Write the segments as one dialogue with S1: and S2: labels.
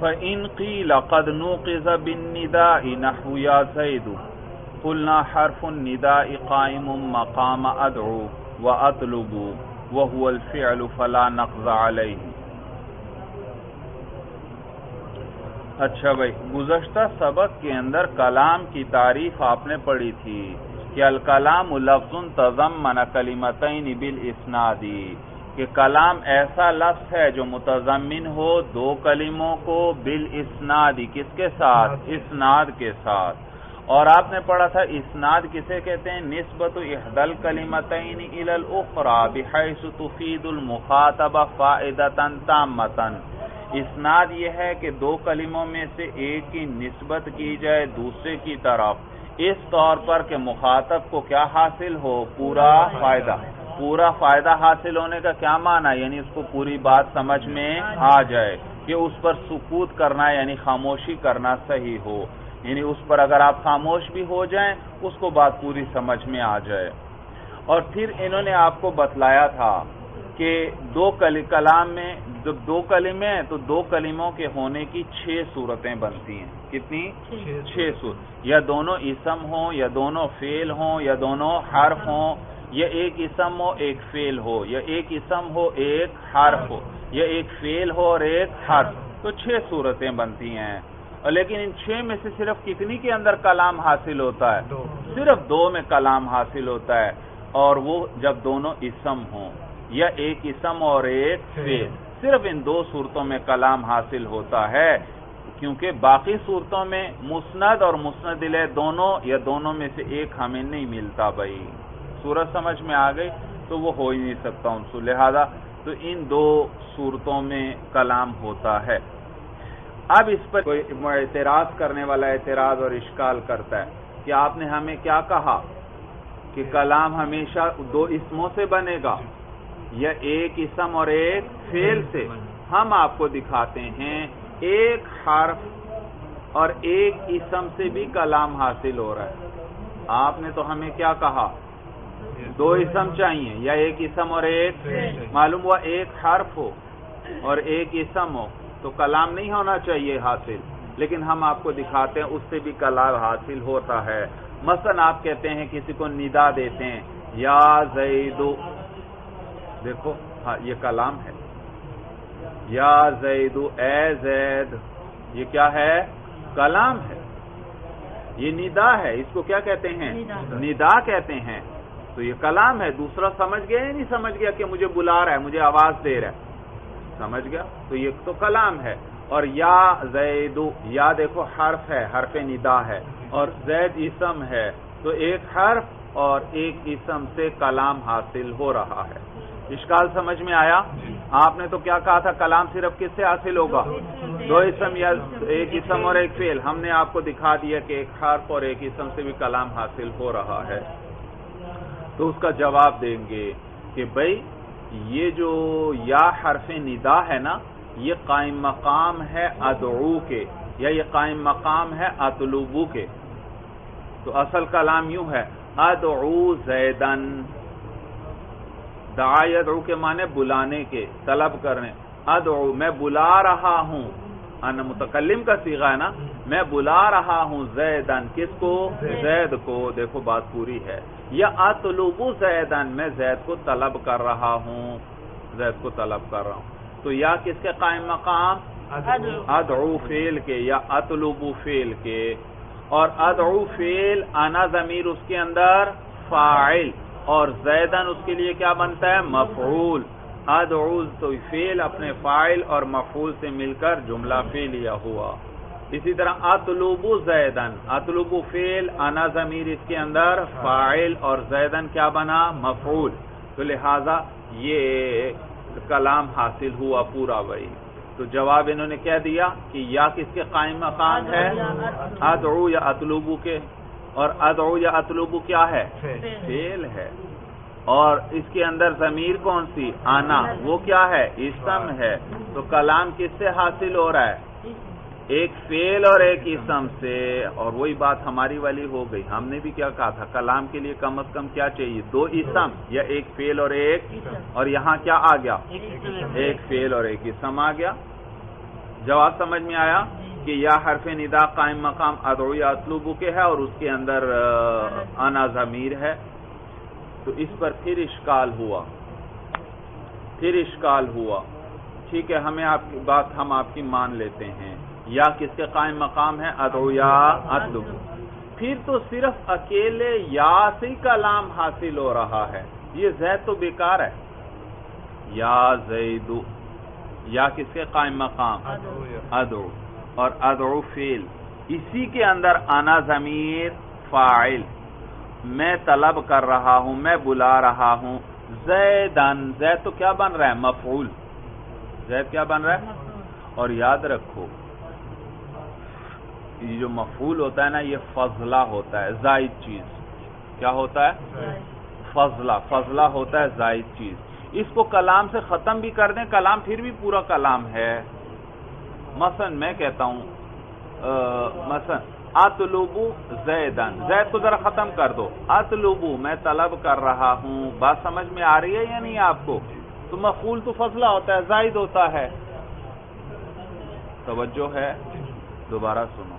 S1: فَإِنْ قِيلَ قَدْ نُوقِظَ بِالنِّدَاءِ نَحْوُ يَا زَيْدُ قُلْنَا حَرْفُ النِّدَاءِ قَائِمٌ مَقَامَ أَدْعُو وَأَطْلُبُ وَهُوَ الْفِعْلُ فَلَا نَقْضَ عَلَيْهِ۔ اچھا بھائی، گزشتہ سبق کے اندر کلام کی تعریف آپ نے پڑھی تھی کہ الکلام لفظ تضمن کلمتین بالاسناد، کہ کلام ایسا لفظ ہے جو متضمن ہو دو کلموں کو بالاسناد، کس کے ساتھ؟ اسناد کے ساتھ۔ اور آپ نے پڑھا تھا اسناد کسے کہتے ہیں؟ نسبت احدی الکلمتین الی الاخری بحیث تفید المخاطبہ فائدۃ تامۃ۔ اسناد یہ ہے کہ دو کلموں میں سے ایک کی نسبت کی جائے دوسرے کی طرف اس طور پر کہ مخاطب کو کیا حاصل ہو؟ پورا فائدہ۔ پورا فائدہ حاصل ہونے کا کیا معنی؟ یعنی اس کو پوری بات سمجھ میں آ جائے، کہ اس پر سکوت کرنا یعنی خاموشی کرنا صحیح ہو، یعنی اس پر اگر آپ خاموش بھی ہو جائیں اس کو بات پوری سمجھ میں آ جائے۔ اور پھر انہوں نے آپ کو بتلایا تھا کہ دو کلام میں جب دو کلمے ہیں تو دو کلموں کے ہونے کی 6 صورتیں بنتی ہیں۔ کتنی؟ 6 صورت، یا دونوں اسم ہوں، یا دونوں فعل ہوں، یا دونوں حرف ہوں، یا ایک اسم ہو ایک فعل ہو، یا ایک اسم ہو ایک حرف ہو، یا ایک فعل ہو اور ایک حرف، تو 6 صورتیں بنتی ہیں۔ اور لیکن ان 6 میں سے صرف کتنی کے اندر کلام حاصل ہوتا ہے؟ صرف 2 میں کلام حاصل ہوتا ہے، اور وہ جب دونوں اسم ہوں یا ایک اسم اور ایک فعل، صرف ان 2 صورتوں میں کلام حاصل ہوتا ہے، کیونکہ باقی صورتوں میں مسند اور مسند الیہ دونوں یا دونوں میں سے ایک ہمیں نہیں ملتا۔ بھائی صورت سمجھ میں آ گئی؟ تو وہ ہو ہی نہیں سکتا ان سے، لہذا تو ان 2 صورتوں میں کلام ہوتا ہے۔ اب اس پر کوئی اعتراض کرنے والا اعتراض اور اشکال کرتا ہے کہ آپ نے ہمیں کیا کہا کہ کلام ہمیشہ 2 اسموں سے بنے گا یا ایک اسم اور ایک فعل سے؟ ہم آپ کو دکھاتے ہیں ایک حرف اور ایک اسم سے بھی کلام حاصل ہو رہا ہے۔ آپ نے تو ہمیں کیا کہا؟ 2 اسم چاہیے یا ایک اسم اور ایک، معلوم ہوا ایک حرف ہو اور ایک اسم ہو تو کلام نہیں ہونا چاہیے حاصل، لیکن ہم آپ کو دکھاتے ہیں اس سے بھی کلام حاصل ہوتا ہے۔ مثلا آپ کہتے ہیں کسی کو ندا دیتے ہیں یا زیدو، دیکھو ہاں یہ کلام ہے، یا زیدو اے زید، یہ کیا ہے؟ کلام ہے، یہ ندا ہے، اس کو کیا کہتے ہیں؟ ندا کہتے ہیں، تو یہ کلام ہے۔ دوسرا سمجھ گیا یا نہیں سمجھ گیا کہ مجھے بلا رہا ہے، مجھے آواز دے رہا ہے؟ سمجھ گیا؟ تو یہ تو کلام ہے۔ اور یا زیدو، یا دیکھو حرف ہے، حرف ندا ہے، اور زید اسم ہے، تو ایک حرف اور ایک اسم سے کلام حاصل ہو رہا ہے۔ اشکال سمجھ میں آیا؟ آپ نے تو کیا کہا تھا کلام صرف کس سے حاصل ہوگا؟ 2 اسم یا ایک اسم اور ایک فعل۔ ہم نے آپ کو دکھا دیا کہ ایک حرف اور ایک اسم سے بھی کلام حاصل ہو رہا ہے۔ تو اس کا جواب دیں گے کہ بھئی یہ جو یا حرف ندا ہے نا، یہ قائم مقام ہے ادعو کے، یا یہ قائم مقام ہے اطلبو کے۔ تو اصل کلام یوں ہے ادعو زیدن، دعا یدعو کے معنی بلانے کے، طلب کرنے۔ ادعو میں بلا رہا ہوں، انا متکلم کا صیغہ ہے نا، میں بلا رہا ہوں زیدن، کس کو؟ زید کو۔ دیکھو بات پوری ہے۔ یا اطلب زیدن، میں زید کو طلب کر رہا ہوں، زید کو طلب کر رہا ہوں۔ تو یا کس کے قائم مقام؟ ادعو فعل کے یا اطلب فعل کے۔ اور ادعو فعل، انا ضمیر اس کے اندر فاعل، اور زیدن اس کے لیے کیا بنتا ہے؟ مفعول۔ ادعو تو فعل اپنے فاعل اور مفعول سے مل کر جملہ فعلیہ ہوا۔ اسی طرح اطلب زیدن، اطلب فعل، انا ضمیر اس کے اندر فاعل، اور زیدن کیا بنا؟ مفعول۔ تو لہذا یہ کلام حاصل ہوا پورا بھائی۔ تو جواب انہوں نے کہہ دیا کہ یا کس کے قائم مقام ہے؟ ادعو یا اطلبو کے، اور ادعو یا اطلبو کیا ہے؟ فعل ہے، اور اس کے اندر ضمیر کون سی؟ آنا، وہ کیا ہے؟ اسم ہے۔ تو کلام کس سے حاصل ہو رہا ہے؟ ایک فعل اور ایک اسم سے۔ اور وہی بات ہماری والی ہو گئی، ہم نے بھی کیا کہا تھا کلام کے لیے کم از کم کیا چاہیے؟ 2 اسم یا ایک فعل اور ایک، اور یہاں کیا آ گیا؟ ایک فعل اور ایک اسم آ گیا۔ جواب سمجھ میں آیا کہ یا حرف ندا قائم مقام ادعو یا اطلبو کے ہے اور اس کے اندر انا ضمیر ہے. تو اس پر پھر اشکال ہوا. ٹھیک ہے، ہمیں آپ کی بات ہم آپ کی مان لیتے ہیں. یا کس کے قائم مقام ہے؟ ادعو یا اطلبو. پھر تو صرف اکیلے یا سے ہی کلام حاصل ہو رہا ہے. یہ زید تو بیکار ہے. یا زیدو، یا کس کے قائم مقام؟ ادعو. اور ادعو فعل، اسی کے اندر انا ضمیر فاعل، میں طلب کر رہا ہوں، میں بلا رہا ہوں. زیدن، زید تو کیا بن رہا ہے؟ مفعول. زید کیا بن رہا ہے؟ اور یاد رکھو یہ جو مفعول ہوتا ہے نا، یہ فضلہ ہوتا ہے، زائد چیز. کیا ہوتا ہے؟ فضلہ ہوتا ہے، زائد چیز. اس کو کلام سے ختم بھی کر دیں، کلام پھر بھی پورا کلام ہے. مثلا میں کہتا ہوں مثلا اطلبو زیدن، زید کو ذرا ختم کر دو. اطلبو، میں طلب کر رہا ہوں. بات سمجھ میں آ رہی ہے یا نہیں آپ کو؟ تو مفعول تو فضلہ ہوتا ہے، زائد ہوتا ہے. توجہ ہے؟ دوبارہ سنو.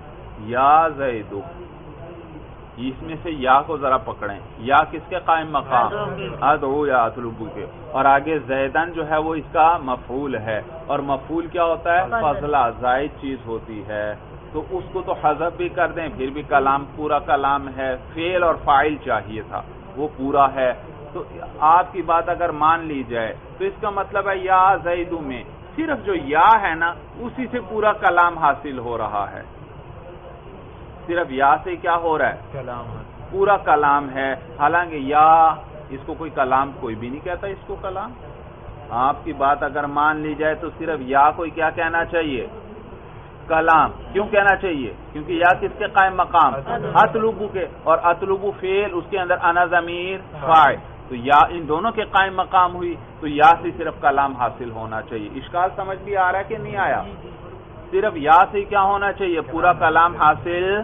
S1: یا زیدو، اس میں سے یا کو ذرا پکڑیں. یا کس کے قائم مقام؟ ادعو یا اطلبو کے. اور آگے زیدن جو ہے وہ اس کا مفعول ہے، اور مفعول کیا ہوتا ہے؟ فضلہ، زائد چیز ہوتی ہے. تو اس کو تو حذف بھی کر دیں، پھر بھی کلام پورا کلام ہے. فعل اور فاعل چاہیے تھا، وہ پورا ہے. تو آپ کی بات اگر مان لی جائے تو اس کا مطلب ہے یا زیدو میں صرف جو یا ہے نا، اسی سے پورا کلام حاصل ہو رہا ہے. صرف یا سے کیا ہو رہا ہے؟ پورا کلام ہے. حالانکہ یا اس کو کوئی کلام کوئی بھی نہیں کہتا. اس کو کلام، آپ کی بات اگر مان لی جائے تو صرف یا کوئی کیا کہنا چاہیے؟ کلام. کیوں کہنا چاہیے؟ کیونکہ یا کس کے قائم مقام؟ اطلبو کے. اور اطلبو فعل، اس کے اندر انا ضمیر فاعل. تو یا ان دونوں کے قائم مقام ہوئی، تو یا سے صرف کلام حاصل ہونا چاہیے. اشکال سمجھ بھی آ رہا ہے کہ نہیں آیا؟ صرف یا سے کیا ہونا چاہیے؟ پورا کلام حاصل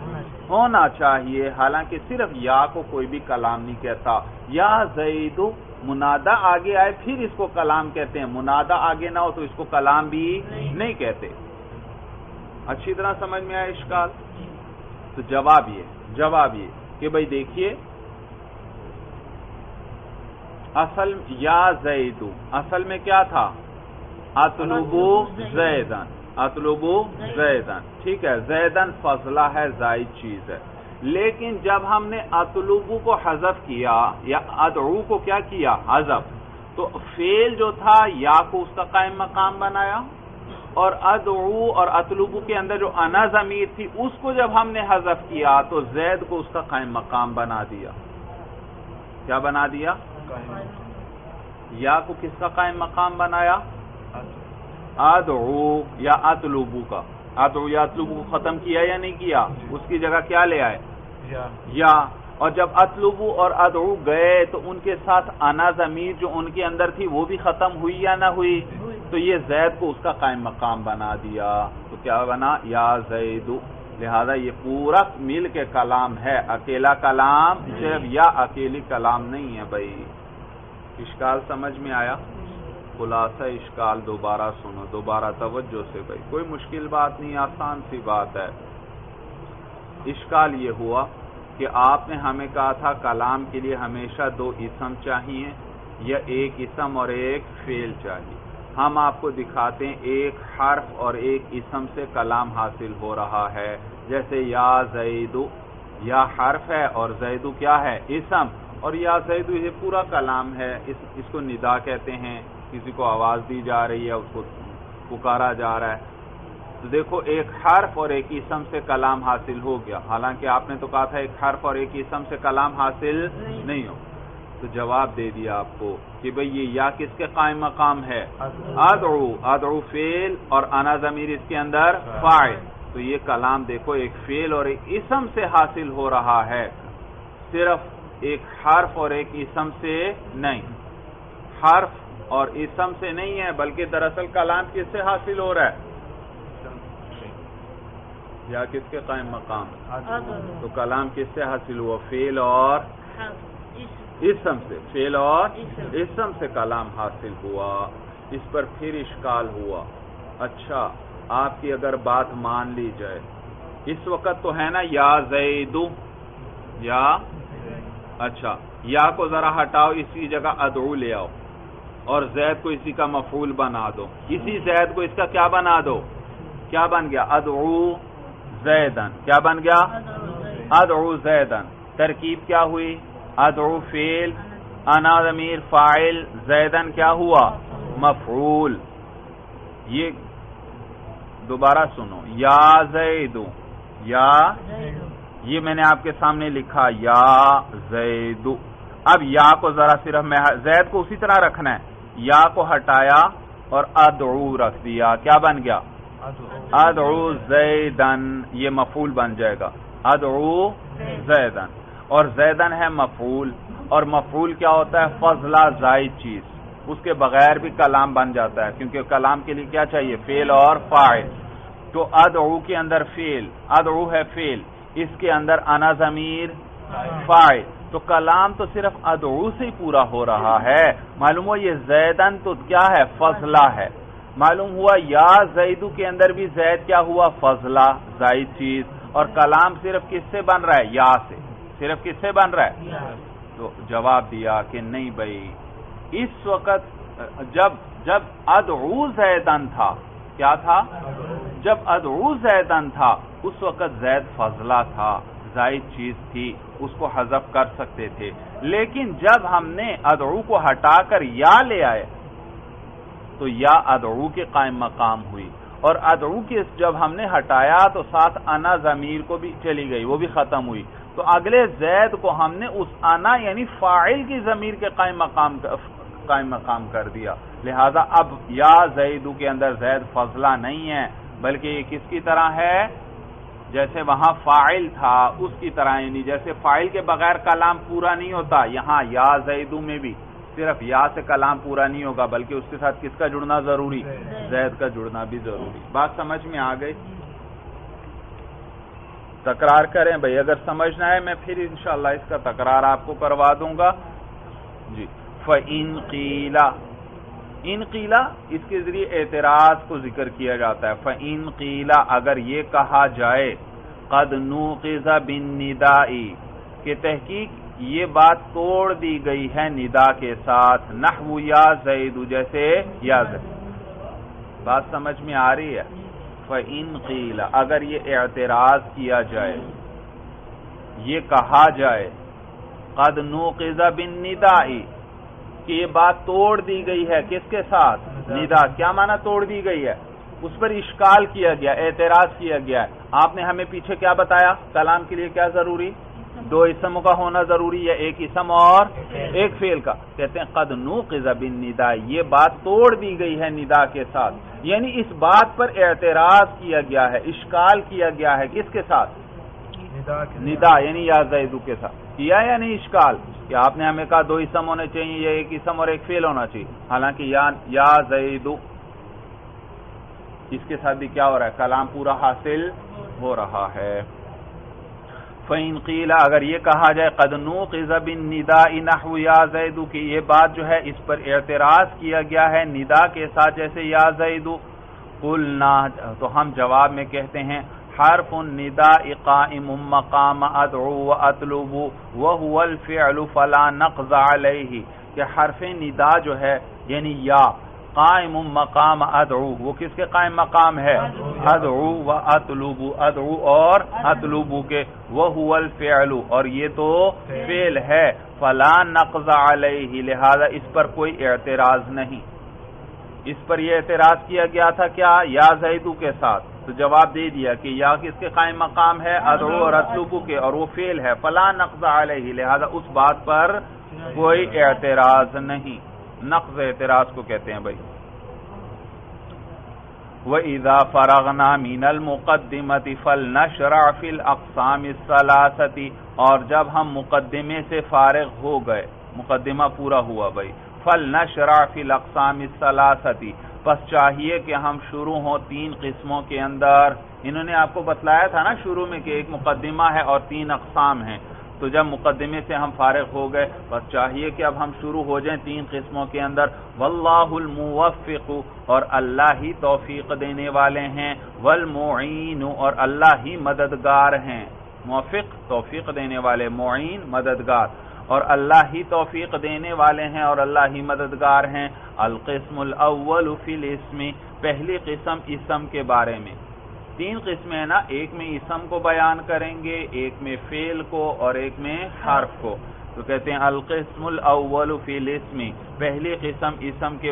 S1: ہونا چاہیے. حالانکہ صرف یا کو کوئی بھی کلام نہیں کہتا. یا زیدو منادہ آگے آئے پھر اس کو کلام کہتے ہیں. منادہ آگے نہ ہو تو اس کو کلام بھی نہیں کہتے. اچھی طرح سمجھ میں آیا اشکال؟ تو جواب یہ کہ بھئی دیکھیے، اصل یا زیدو اصل میں کیا تھا؟ اطلبو زیدن. اطلبو زیدن، ٹھیک ہے. زیدن فضلہ ہے، زائد چیز ہے. لیکن جب ہم نے اطلبو کو حذف کیا یا ادعو کو کیا کیا؟ حذف. تو فعل جو تھا یا کو اس کا قائم مقام بنایا، اور ادعو اور اطلبو کے اندر جو انا ضمیر تھی اس کو جب ہم نے حذف کیا تو زید کو اس کا قائم مقام بنا دیا. کیا بنا دیا؟ یا کو کس کا قائم مقام بنایا؟ ادعو یا اطلبو کا. ادعو یا اطلبو کو ختم کیا یا نہیں کیا؟ اس کی جگہ کیا لے آئے؟ یا. اور جب اطلبو اور ادعو گئے تو ان کے ساتھ انا ضمیر جو ان کے اندر تھی وہ بھی ختم ہوئی یا نہ ہوئی؟ تو یہ زید کو اس کا قائم مقام بنا دیا. تو کیا بنا؟ یا زیدو. لہذا یہ پورا مل کے کلام ہے، اکیلا کلام. صرف یا اکیلی کلام نہیں ہے. بھائی اشکال سمجھ میں آیا؟ خلاصہ اشکال دوبارہ سنو، دوبارہ توجہ سے. بھائی کوئی مشکل بات نہیں، آسان سی بات ہے. اشکال یہ ہوا کہ آپ نے ہمیں کہا تھا کلام کے لیے ہمیشہ دو اسم چاہیے، یا ایک اسم اور ایک فعل چاہیے. ہم آپ کو دکھاتے ہیں ایک حرف اور ایک اسم سے کلام حاصل ہو رہا ہے. جیسے یا زیدو، یا حرف ہے اور زیدو کیا ہے؟ اسم. اور یا زیدو یہ پورا کلام ہے. اس کو ندا کہتے ہیں. کسی کو آواز دی جا رہی ہے، اس کو پکارا جا رہا ہے. تو دیکھو ایک حرف اور ایک اسم سے کلام حاصل ہو گیا. حالانکہ آپ نے تو کہا تھا ایک حرف اور ایک اسم سے کلام حاصل نہیں ہو. تو جواب دے دیا آپ کو کہ بھئی یہ یا کس کے قائم مقام ہے؟ ادعو. ادعو فعل اور انا ضمیر اس کے اندر فاعل. تو یہ کلام دیکھو ایک فعل اور ایک اسم سے حاصل ہو رہا ہے، صرف ایک حرف اور ایک اسم سے نہیں. حرف اور اسم سے نہیں ہے، بلکہ دراصل کلام کس سے حاصل ہو رہا ہے؟ یا کس کے قائم مقام؟ تو کلام کس سے حاصل ہوا؟ فعل اور اسم سے. فعل اور اسم سے کلام حاصل ہوا. اس پر پھر اشکال ہوا. اچھا آپ کی اگر بات مان لی جائے، اس وقت تو ہے نا یا زید، یا اچھا یا کو ذرا ہٹاؤ، اسی جگہ ادعو لے آؤ اور زید کو اسی کا مفعول بنا دو، اسی زید کو اس کا کیا بنا دو، کیا بن گیا، ادعو زیدن، کیا بن گیا، ادعو زیدن۔ ترکیب کیا ہوئی، ادعو فعل، انا ضمیر فاعل، زیدن کیا ہوا، مفعول۔ یہ دوبارہ سنو، یا زیدو، یا یہ میں نے آپ کے سامنے لکھا یا زیدو۔ اب یا کو ذرا صرف میں زید کو اسی طرح رکھنا ہے، یا کو ہٹایا اور ادعو رکھ دیا، کیا بن گیا، ادعو زیدن، یہ مفعول بن جائے گا، ادعو زیدن۔ اور زیدن ہے مفعول، اور مفعول کیا ہوتا ہے، فضلہ زائد چیز، اس کے بغیر بھی کلام بن جاتا ہے، کیونکہ کلام کے لیے کیا چاہیے، فعل اور فاعل۔ تو ادعو کے اندر فعل، ادعو ہے فعل، اس کے اندر انا ضمیر فاعل، تو کلام تو صرف ادعو سے ہی پورا ہو رہا ہے۔ معلوم ہوا یہ زیدن تو کیا ہے، فضلہ ہے۔ معلوم ہوا یا زیدو کے اندر بھی زید کیا ہوا، فضلہ زائد چیز، اور کلام صرف کس سے بن رہا ہے، یا سے، صرف کس سے بن رہا ہے۔ تو جواب دیا کہ نہیں بھائی، اس وقت جب ادعو زیدن تھا، کیا تھا، جب ادعو زیدن تھا اس وقت زید فضلہ تھا، زائد چیز تھی، اس کو حذف کر سکتے تھے، لیکن جب ہم نے ادعو کو ہٹا کر یا لے آئے تو یا ادعو کے قائم مقام ہوئی، اور ادعو کے جب ہم نے ہٹایا تو ساتھ انا ضمیر کو بھی چلی گئی، وہ بھی ختم ہوئی، تو اگلے زید کو ہم نے اس انا یعنی فاعل کی ضمیر کے قائم مقام کر دیا۔ لہذا اب یا زیدو کے اندر زید فضلہ نہیں ہے، بلکہ یہ کس کی طرح ہے، جیسے وہاں فاعل تھا اس کی طرح، یعنی جیسے فاعل کے بغیر کلام پورا نہیں ہوتا، یہاں یا زیدو میں بھی صرف یا سے کلام پورا نہیں ہوگا، بلکہ اس کے ساتھ کس کا جڑنا ضروری، زید کا جڑنا بھی ضروری۔ بات سمجھ میں آ گئی؟ تکرار کریں بھئی، اگر سمجھنا ہے میں پھر انشاءاللہ اس کا تکرار آپ کو کروا دوں گا جی۔ فَإِن قِيلَ، ان قیلا اس کے ذریعے اعتراض کو ذکر کیا جاتا ہے۔ فَإِن قِيلَ، اگر یہ کہا جائے قَدْ نُوقِظَ بِالنِّدَاءِ، کہ تحقیق یہ بات توڑ دی گئی ہے ندا کے ساتھ، نحو یا زید، جیسے یا زید۔ بات سمجھ میں آ رہی ہے؟ فَإِن قِيلَ، اگر یہ اعتراض کیا جائے، یہ کہا جائے قَدْ نُوقِظَ بِالنِّدَاءِ، کہ یہ بات توڑ دی گئی ہے کس کے ساتھ، ندا، کیا معنی توڑ دی گئی ہے، اس پر اشکال کیا گیا، اعتراض کیا گیا ہے۔ آپ نے ہمیں پیچھے کیا بتایا، کلام کے لیے کیا ضروری، دو اسموں کا ہونا ضروری ہے، ایک اسم اور ایک فعل کا۔ کہتے ہیں قد نوقظ بالندا، یہ بات توڑ دی گئی ہے ندا کے ساتھ، یعنی اس بات پر اعتراض کیا گیا ہے، اشکال کیا گیا ہے، کس کے ساتھ، ندا یعنی یا زیدو کے ساتھ۔ کیا یا نہیں اشکال کہ آپ نے ہمیں کہا دو اسم ہونے چاہیے، یا ایک اسم اور ایک فعل ہونا چاہیے، حالانکہ یا زیدو، اس کے ساتھ بھی کیا ہو رہا ہے، کلام پورا حاصل ہو رہا ہے۔ فَإِن قِيلَ، اگر یہ کہا جائے قَدْ نُوقِظَ بِالنِّدَاءِ نَحْوُ يَا زَيْدُ، کہ یہ بات جو ہے اس پر اعتراض کیا گیا ہے ندا کے ساتھ جیسے یا زید، قُلْنَا، تو ہم جواب میں کہتے ہیں حرف النداء قائم مقام ادعو واطلب وهو الفعل فلا نقض علیہ، کہ حرف ندا جو ہے یعنی یا قائم مقام ادعو، وہ کس کے قائم مقام ہے، ادعو و اطلب، ادعو اور اطلب کے، وهو الفعل، اور یہ تو فعل ہے، فلا نقض علیہ، لہذا اس پر کوئی اعتراض نہیں۔ اس پر یہ اعتراض کیا گیا تھا کیا، یا زیدو کے ساتھ، تو جواب دے دیا کہ یا کس کے قائم مقام ہے، ادعو اور اطلب کے، اور وہ فعل ہے، فلا نقض علیہ، لہذا اس بات پر کوئی اعتراض نہیں۔ نقض اعتراض کو کہتے ہیں بھائی۔ وَإِذَا فَرَغْنَا مِنَ الْمُقَدِّمَةِ فَلْنَشْرَعْ فِي الْأَقْسَامِ الثَّلَاثَةِ، اور جب ہم مقدمے سے فارغ ہو گئے، مقدمہ پورا ہوا بھائی، فَلْنَشْرَعْ فِي الْأَقْسَامِ الثَّلَاثَةِ، پس چاہیے کہ ہم شروع ہوں تین قسموں کے اندر۔ انہوں نے آپ کو بتلایا تھا نا شروع میں کہ ایک مقدمہ ہے اور تین اقسام ہیں، تو جب مقدمے سے ہم فارغ ہو گئے بس چاہیے کہ اب ہم شروع ہو جائیں 3 قسموں کے اندر. واللہ الموفق، اور اللہ ہی توفیق دینے والے ہیں، والمعین، اور اللہ ہی مددگار ہیں. موفق توفیق دینے والے، معین مددگار، اور اللہ ہی توفیق دینے والے ہیں اور اللہ ہی مددگار ہیں. القسم الاول فی الاسم، پہلی قسم اسم کے بارے میں. 3 قسمیں ہیں نا، ایک میں اسم کو بیان کریں گے، ایک میں فعل کو اور ایک میں حرف کو. تو کہتے ہیں القسم الاول فی الاسم، پہلی قسم اسم کے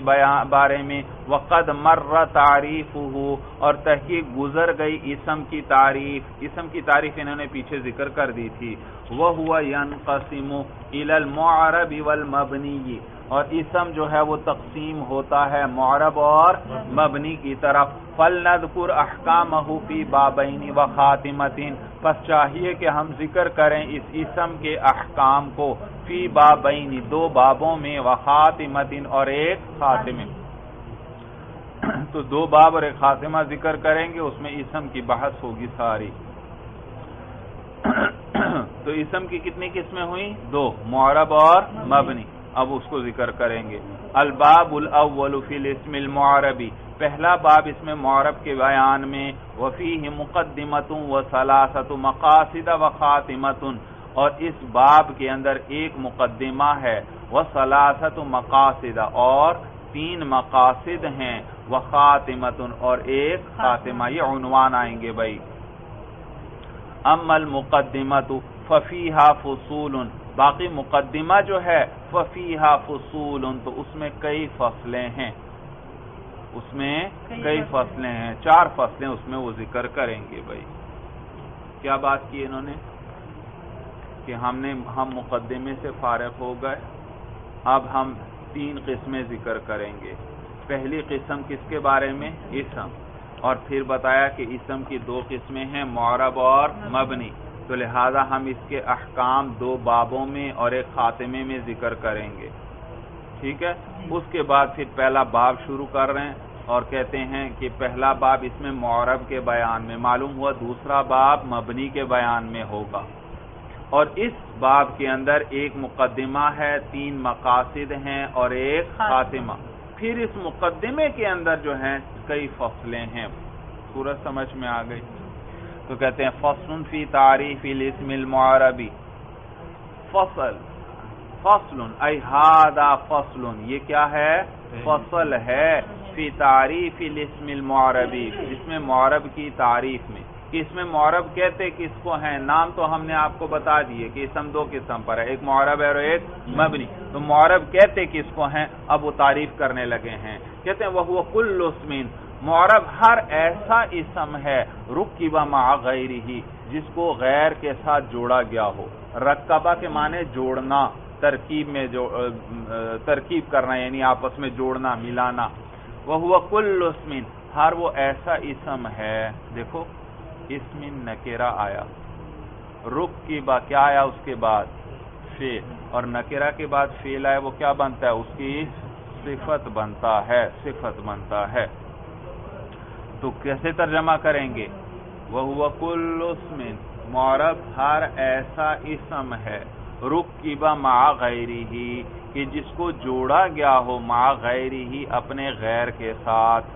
S1: بارے میں. وقد مر تعریفہ، اور تحقیق گزر گئی اسم کی تعریف. اسم کی تعریف انہوں نے پیچھے ذکر کر دی تھی. وَهُوَ يَنْقَسِمُ إِلَى الْمُعْرَبِ وَالْمَبْنِيِّ، اور اسم جو ہے وہ تقسیم ہوتا ہے معرب اور مبنی کی طرف. فَلْنَذْكُرْ أَحْكَامَهُ فِي بَابَيْنِ وَخَاتِمَةٍ، پس چاہیے کہ ہم ذکر کریں اس اسم کے احکام کو فی بابین، 2 بابوں میں، وخاتمۃ، اور ایک خاتمے. تو 2 باب اور ایک خاتمہ ذکر کریں گے، اس میں اسم کی بحث ہوگی ساری. تو اسم کی کتنی قسمیں ہوئیں؟ 2، معرب اور مبنی. اب اس کو ذکر کریں گے. الباب الاول فی الاسم المعربی، پہلا باب اس میں معرب کے بیان میں. وفیہ مقدمۃ وثلاثۃ مقاصد وخاتمۃ، اور اس باب کے اندر ایک مقدمہ ہے، وثلاثۃ مقاصد، اور 3 مقاصد ہیں، وخاتمۃ، اور ایک خاتمہ. یہ عنوان آئیں گے بھائی. اما المقدمۃ ففیہا فصول، باقی مقدمہ جو ہے ففیہا فصول، تو اس میں کئی فصلیں ہیں، اس میں کئی فصلیں ہیں، 4 فصلیں اس میں وہ ذکر کریں گے بھائی. کیا بات کی انہوں نے کہ ہم مقدمے سے فارغ ہو گئے، اب ہم 3 قسمیں ذکر کریں گے. پہلی قسم کس کے بارے میں؟ اسم. اور پھر بتایا کہ اسم کی 2 قسمیں ہیں، معرب اور مبنی. تو لہذا ہم اس کے احکام 2 بابوں میں اور ایک خاتمے میں ذکر کریں گے. ٹھیک ہے. اس کے بعد پھر پہلا باب شروع کر رہے ہیں اور کہتے ہیں کہ پہلا باب اس میں معرب کے بیان میں، معلوم ہوا دوسرا باب مبنی کے بیان میں ہوگا. اور اس باب کے اندر ایک مقدمہ ہے، 3 مقاصد ہیں اور ایک خاتمہ. پھر اس مقدمے کے اندر جو ہیں کئی فصلیں ہیں. صورت سمجھ میں آ گئی. تو کہتے ہیں فصل فی تعریف الاسم المعربی. فصل ای ھذا فصل، یہ کیا ہے؟ فصل ہے. فی تعریف الاسم المعربی، جس میں معرب کی تعریف میں. کہ اس میں معرب کہتے کس کو ہیں؟ نام تو ہم نے آپ کو بتا دیے کہ اسم 2 قسم پر ہے، ایک معرب ہے اور ایک مبنی. تو معرب کہتے کس کو ہیں؟ اب وہ تعریف کرنے لگے ہیں. کہتے ہیں وَهُوَ كُلُّ اسْمٍ، معرب ہر ایسا اسم ہے، رُكِّبَ مَعَ غَيْرِهِ، جس کو غیر کے ساتھ جوڑا گیا ہو. رکبہ کے معنی جوڑنا، ترکیب کرنا، یعنی آپس میں جوڑنا، ملانا. وَهُوَ كُلُّ اسْمٍ، ہر وہ ایسا اسم ہے. دیکھو اسم نکرہ آیا، رکبہ کیا آیا اس کے بعد؟ فعل. اور نکرہ کے بعد فعل آیا، وہ کیا بنتا ہے؟ اس کی صفت بنتا ہے، صفت بنتا ہے. تو کیسے ترجمہ کریں گے؟ وَهُوَ كُلُّ اسْمٍ، معرب ہر ایسا اسم ہے، رکب مع غیرہ، کہ جس کو جوڑا گیا ہو، مع غیرہ، اپنے غیر کے ساتھ.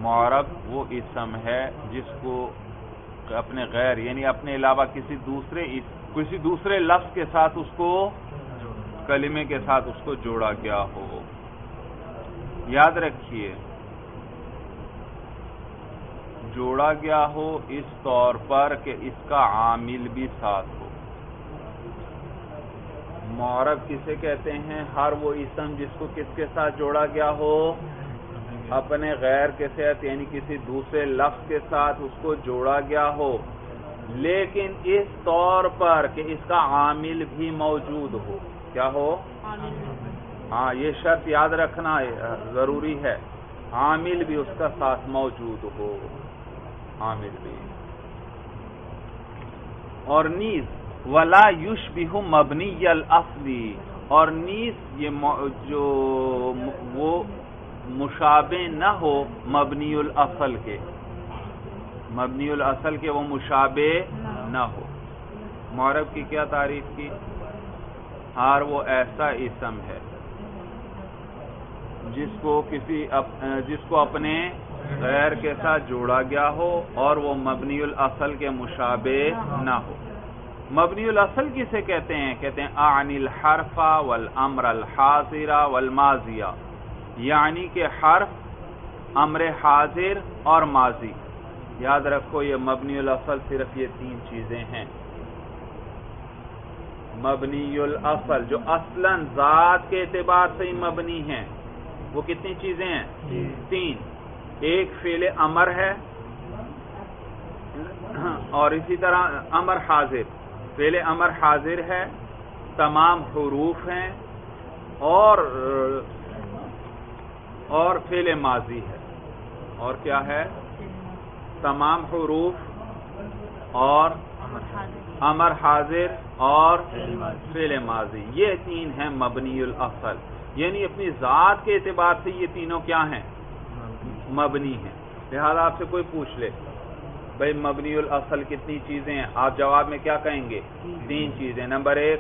S1: معرب وہ اسم ہے جس کو اپنے غیر، یعنی اپنے علاوہ کسی دوسرے لفظ کے ساتھ، اس کو کلمے کے ساتھ اس کو جوڑا گیا ہو. یاد رکھیے، جوڑا گیا ہو اس طور پر کہ اس کا عامل بھی ساتھ ہو. معرب کسے کہتے ہیں؟ ہر وہ اسم جس کو کس کے ساتھ جوڑا گیا ہو؟ اپنے غیر کے ساتھ، یعنی کسی دوسرے لفظ کے ساتھ اس کو جوڑا گیا ہو، لیکن اس طور پر کہ اس کا عامل بھی موجود ہو. کیا ہو؟ ہاں، یہ شرط یاد رکھنا ضروری ہے، عامل بھی اس کا ساتھ موجود ہو. عامل بھی. اور نیز ولا یشبہ مبنی الاصلی، اور نیز یہ جو وہ مشابہ نہ ہو مبنی الاصل کے، مبنی الاصل کے وہ مشابہ نہ ہو. معرب کی کیا تعریف کی؟ ہار وہ ایسا اسم ہے جس کو اپنے غیر کے ساتھ جوڑا گیا ہو اور وہ مبنی الاصل کے مشابہ نہ ہو۔ مبنی الاصل کسے کہتے ہیں؟ کہتے ہیں اعنی الحرف والامر الحاضر والماضیہ، یعنی کہ حرف، امر حاضر اور ماضی۔ یاد رکھو یہ مبنی الاصل صرف یہ تین چیزیں ہیں۔ مبنی الاصل جو اصلاً ذات کے اعتبار سے ہی مبنی ہیں، وہ کتنی چیزیں ہیں؟ تین۔ ایک فعل امر ہے، اور اسی طرح امر حاضر، فعل امر حاضر ہے، تمام حروف ہیں، اور فعل ماضی ہے۔ اور کیا ہے؟ تمام حروف اور امر حاضر اور فعل ماضی، یہ تین ہیں مبنی الاصل، یعنی اپنی ذات کے اعتبار سے یہ تینوں کیا ہیں؟ مبنی ہیں۔ لہذا آپ سے کوئی پوچھ لے بھئی مبنی الاصل کتنی چیزیں ہیں، آپ جواب میں کیا کہیں گے؟ تین چیزیں۔ نمبر ایک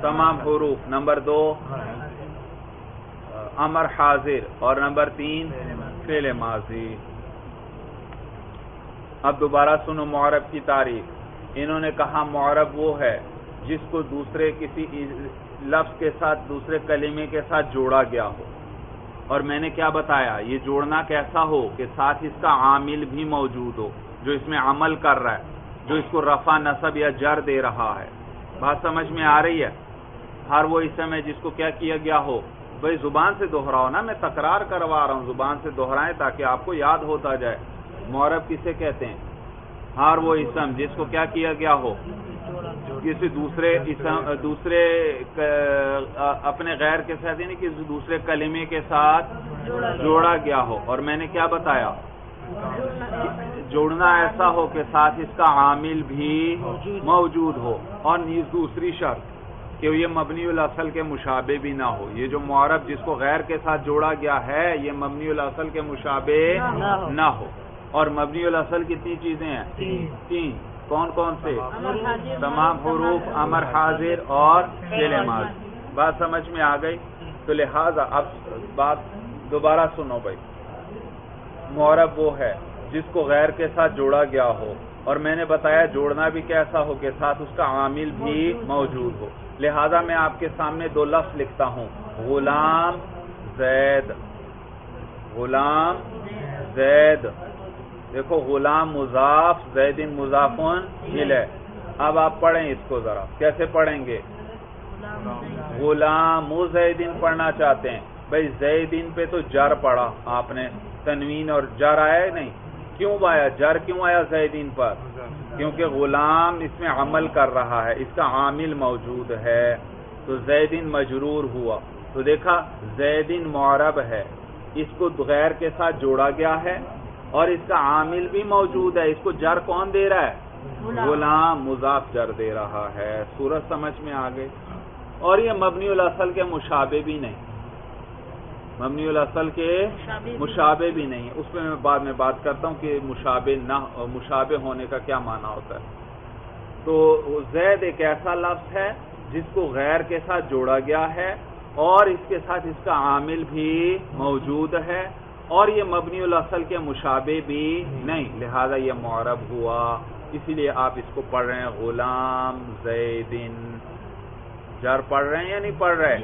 S1: تمام حروف، نمبر دو امر حاضر، اور نمبر تین فعل ماضی۔ اب دوبارہ سنو معرب کی تعریف۔ انہوں نے کہا معرب وہ ہے جس کو دوسرے کسی لفظ کے ساتھ، دوسرے کلمے کے ساتھ جوڑا گیا ہو، اور میں نے کیا بتایا؟ یہ جوڑنا کیسا ہو کہ ساتھ اس کا عامل بھی موجود ہو، جو اس میں عمل کر رہا ہے، جو اس کو رفع، نصب یا جر دے رہا ہے۔ بات سمجھ میں آ رہی ہے؟ ہر وہ اسم ہے جس کو کیا کیا گیا ہو؟ بھئی زبان سے دہراؤ نا، میں تکرار کروا رہا ہوں، زبان سے دہرائیں تاکہ آپ کو یاد ہوتا جائے۔ معرب کسے کہتے ہیں؟ ہر وہ اسم جس کو کیا کیا گیا ہو؟ کسی دوسرے اپنے غیر کے ساتھ، یعنی کسی دوسرے کلمے کے ساتھ جوڑا گیا ہو، اور میں نے کیا بتایا؟ جوڑنا ایسا ہو کہ ساتھ اس کا عامل بھی موجود ہو، اور دوسری شرط کہ یہ مبنی الاصل کے مشابہ بھی نہ ہو۔ یہ جو معرب جس کو غیر کے ساتھ جوڑا گیا ہے، یہ مبنی الاصل کے مشابہ نہ ہو۔ اور مبنی الاصل کتنی چیزیں ہیں؟ تین۔ کون کون سے؟ تمام حروف، امر حاضر اور فعل ماضی۔ بات سمجھ میں آ گئی؟ تو لہذا اب بات دوبارہ سنو بھائی، معرب وہ ہے جس کو غیر کے ساتھ جوڑا گیا ہو، اور میں نے بتایا جوڑنا بھی کیسا ہو کہ ساتھ اس کا عامل بھی موجود ہو۔ لہذا میں آپ کے سامنے دو لفظ لکھتا ہوں، غلام زید، غلام زید۔ دیکھو غلام مضاف، زید مضاف الیہ۔ اب آپ پڑھیں اس کو ذرا، کیسے پڑھیں گے؟ غلام زیدین پڑھنا چاہتے ہیں، بھئی زیدین پہ تو جر پڑھا آپ نے، تنوین اور جر آیا نہیں، کیوں آیا جر؟ کیوں آیا زیدین پر؟ کیونکہ غلام اس میں عمل کر رہا ہے، اس کا عامل موجود ہے، تو زیدین مجرور ہوا۔ تو دیکھا زیدین معرب ہے، اس کو غیر کے ساتھ جوڑا گیا ہے، اور اس کا عامل بھی موجود ہے۔ اس کو جر کون دے رہا ہے؟ غلام مضاف جر دے رہا ہے۔ صورت سمجھ میں آ گئی؟ اور یہ مبنی الاصل کے مشابہ بھی نہیں، مبنی الاصل کے مشابہ بھی نہیں، اس میں بعد میں بات کرتا ہوں کہ مشابہ ہونے کا کیا معنی ہوتا ہے۔ تو زید ایک ایسا لفظ ہے جس کو غیر کے ساتھ جوڑا گیا ہے، اور اس کے ساتھ اس کا عامل بھی موجود ہے، اور یہ مبنی الاصل کے مشابہ بھی نہیں، لہذا یہ معرب ہوا۔ اسی لیے آپ اس کو پڑھ رہے ہیں غلام زیدن، جر پڑھ رہے ہیں یا نہیں پڑھ رہے؟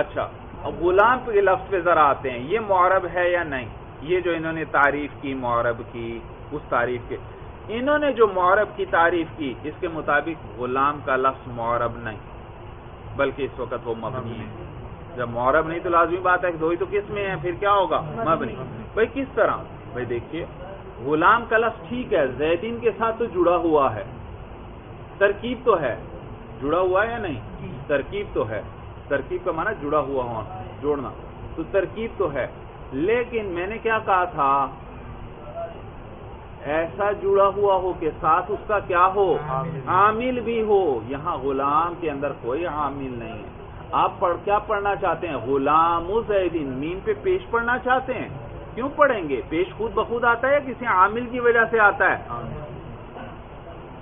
S1: اچھا، اب غلام کے لفظ پہ ذرا آتے ہیں، یہ معرب ہے یا نہیں؟ یہ جو انہوں نے تعریف کی معرب کی، اس تعریف کے انہوں نے جو معرب کی تعریف کی، اس کے مطابق غلام کا لفظ معرب نہیں، بلکہ اس وقت وہ مبنی ہے۔ جب معرب نہیں تو لازمی بات ہے کہ دو ہی تو کس میں ہے، پھر کیا ہوگا؟ مبنی۔ بھئی کس طرح؟ بھئی دیکھیے، غلام کا لفظ ٹھیک ہے زیدین کے ساتھ تو جڑا ہوا ہے، ترکیب تو ہے، جڑا ہوا ہے یا نہیں؟ ترکیب تو ہے، ترکیب کا معنی جڑا ہوا ہونا، جوڑنا، تو ترکیب تو ہے، لیکن میں نے کیا کہا تھا؟ ایسا جڑا ہوا ہو کہ ساتھ اس کا کیا ہو؟ عامل بھی ہو۔ یہاں غلام کے اندر کوئی عامل نہیں ہے۔ آپ کیا پڑھنا چاہتے ہیں؟ غلام زیدین، میم پہ پیش پڑھنا چاہتے ہیں؟ کیوں پڑھیں گے؟ پیش خود بخود آتا ہے یا کسی عامل کی وجہ سے آتا ہے؟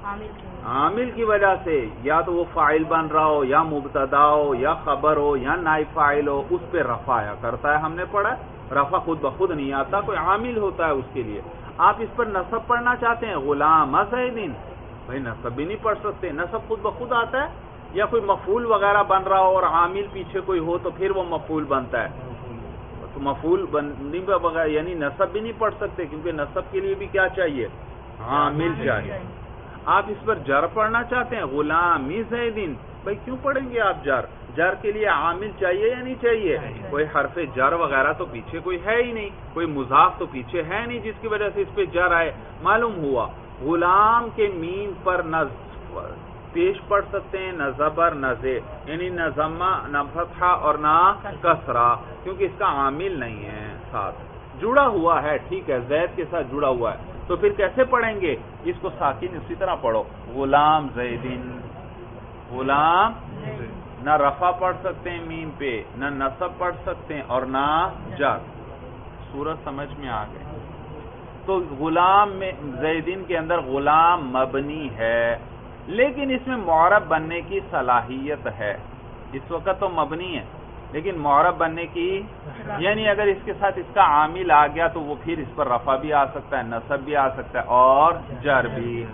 S1: عامل کی وجہ سے، یا تو وہ فاعل بن رہا ہو، یا مبتدا ہو، یا خبر ہو، یا نائب فاعل ہو، اس پہ رفع آیا کرتا ہے. ہم نے پڑھا رفع خود بخود نہیں آتا، کوئی عامل ہوتا ہے اس کے لیے. آپ اس پر نصب پڑھنا چاہتے ہیں، غلام زیدن، بھائی نصب بھی نہیں پڑھ سکتے، نصب خود بخود آتا ہے. یا کوئی مفعول وغیرہ بن رہا ہو اور عامل پیچھے کوئی ہو تو پھر وہ مفعول بنتا ہے. تو مفعول بننے بغیر یعنی نصب بھی نہیں پڑھ سکتے، کیونکہ نصب کے لیے بھی کیا چاہیے؟ عامل چاہیے. آپ اس پر جر پڑھنا چاہتے ہیں، غلام زیدن، بھائی کیوں پڑھیں گے آپ جر؟ جر کے لیے عامل چاہیے یا نہیں چاہیے؟ کوئی حرف جر وغیرہ تو پیچھے کوئی ہے ہی نہیں، کوئی مضاف تو پیچھے ہے نہیں جس کی وجہ سے اس پہ جر آئے. معلوم ہوا غلام کے میم پر نہ پیش پڑھ سکتے ہیں، نہ زبر نہ زیر، یعنی نہ ضمہ نہ فتحہ اور نہ کسرہ، کیونکہ اس کا عامل نہیں ہے، ساتھ جڑا ہوا ہے. ٹھیک ہے، زید کے ساتھ جڑا ہوا ہے، تو پھر کیسے پڑھیں گے؟ اس کو ساکن اسی طرح پڑھو، غلام زیدن. غلام نہ رفع پڑھ سکتے ہیں میم پہ، نہ نصب پڑھ سکتے ہیں اور نہ جر. صورت سمجھ میں آ گئی. تو غلام میں زیدن کے اندر غلام مبنی ہے، لیکن اس میں معرب بننے کی صلاحیت ہے. اس وقت تو مبنی ہے لیکن معرب بننے کی، یعنی اگر اس کے ساتھ اس کا عامل آ گیا تو وہ پھر اس پر رفع بھی آ سکتا ہے، نصب بھی آ سکتا ہے اور جر بھی.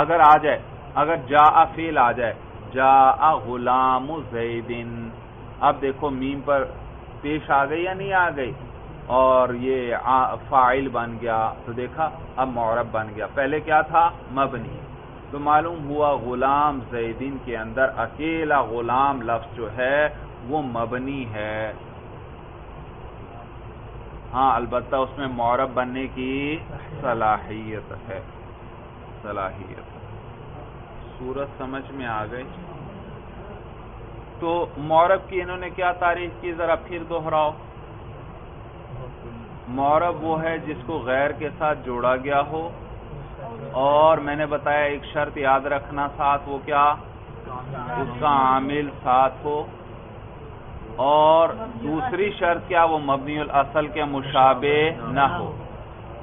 S1: اگر آ جائے، اگر جاء فعل آ جائے، جاء غلام زیدن، اب دیکھو میم پر پیش آ گئی یا نہیں آ گئی، اور یہ فاعل بن گیا تو دیکھا اب معرب بن گیا. پہلے کیا تھا؟ مبنی. تو معلوم ہوا غلام زیدن کے اندر اکیلا غلام لفظ جو ہے وہ مبنی ہے. ہاں البتہ اس میں معرب بننے کی صلاحیت ہے. صورت سمجھ میں آ گئی. تو معرب کی انہوں نے کیا تعریف کی، ذرا پھر دوہراؤ. معرب وہ ہے جس کو غیر کے ساتھ جوڑا گیا ہو، اور میں نے بتایا ایک شرط یاد رکھنا ساتھ، وہ کیا؟ اس کا عامل ساتھ ہو، اور دوسری شرط کیا؟ وہ مبنی الاصل کے مشابہ نہ ہو.